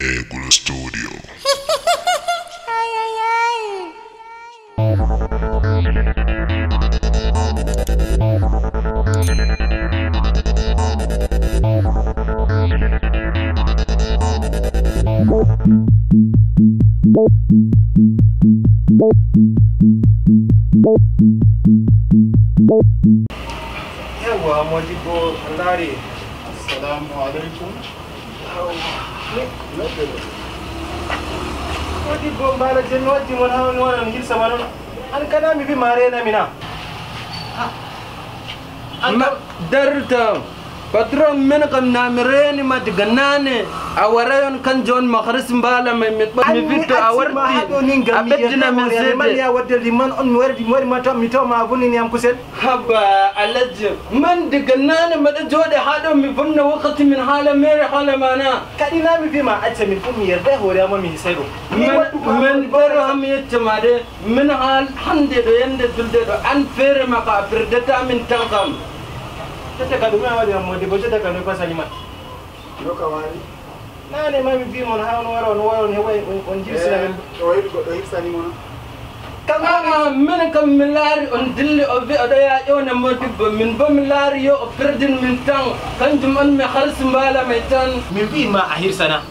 Egulo Studio. Ay, ay, ay. Yawa Modibo Andari. Assalamu alaikum. Modibo mbala jemi waddi mon hawni wanan hirsa manon. An kana mi bi mare na mina. Darta patron men kam namireni mat ganane awarayon kan jon makhris mbala me fitto awarti abedina min man sede ya wadde liman on wardi mata mi to ma bunni am kusen. haba alaj man de ganane mada jode hado mi funna wakati min hala mere hala mana Kadi na mi bi ma acce mi fu mi yarda hore amma mi hisaido. men baro ham yettamade min hal hande do yende dulde do an fere maka firdata min tankam Tete kadu ma wadi Modibo tete kadu pa salima. Loka wari. Nane ma mi bi mon hawni waron he way on jirsi na O yiɗi goɗɗo hirsani mon. min kam mi laari on dilli o wi oɗo ya ƴewna Modibo min bo mi laari yo o perdin min tan kanjum on mi harsi mbala may tan mi bi ma a hirsana.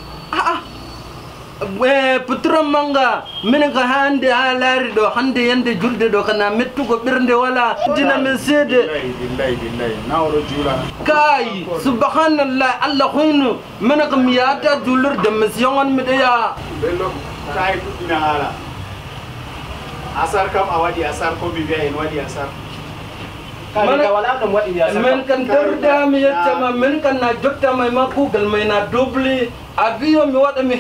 putron manga min ko hande ha laari ɗo hande yande julde ɗo kana mettugo ɓirde wala dina min seede Billahi. Na oɗo juulana. kay subhanallah allah hoyno min ko mi yahata julurde mission on miɗo yaha Bello kayi fuɗɗina haala. Asar kam a waɗi asar ko mi wiya en waɗi asar. Kadi ka wala dum wadi ya min kan dardami yettama min kan na jottama ma kugal may na dobli aviyo mi waɗa mi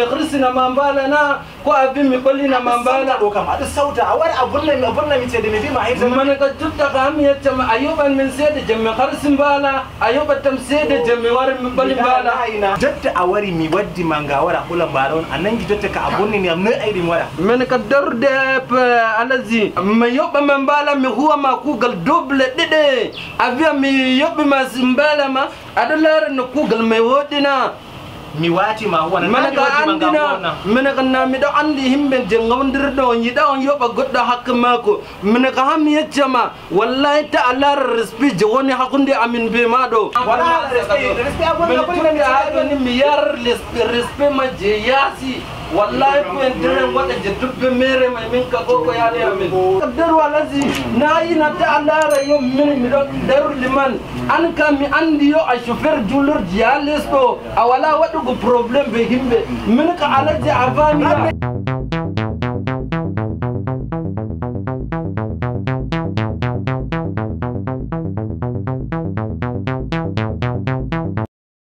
hrsina ma mbalana ko abi mi ɓolina ma mbala do kam ada sauta a wari abunna mi cede mi bi ma hirsana. man ka jotta kam yettama a yoɓan min seede jam mi harsi mbala a yoɓat tam seede jam mi wara mi ɓoli mbala ina jotta a wari mi waddi ma nga wara ɓula mbala on anangi jotta ka abunni ni am noy aydi mi waɗa. min ka darde alazi mi yoɓa ma mbala mi huwama kugal doble ɗiɗi a wiya mi yoɓima mbala ma aɗa laara no kugal may woɗɗina Mi wati ma wana mana ka andina mana ka na mi do andi himbe je ngawdir do yida on yoba goddo hakka mako mana ka ham yeccama wallahi ta ala respect je woni hakunde amin be ma do wala respect abun min ko ni tunda ni mi yar respect ma je yasi wallahi ko en tere wada je dubbe mere ma min ka ko yaade amin dar walazi na yina ta ala yo min mi do dar liman an ka mi andi yo a chauffeur julur ya lesto awala wadu go problem be himbe min ka alaji avani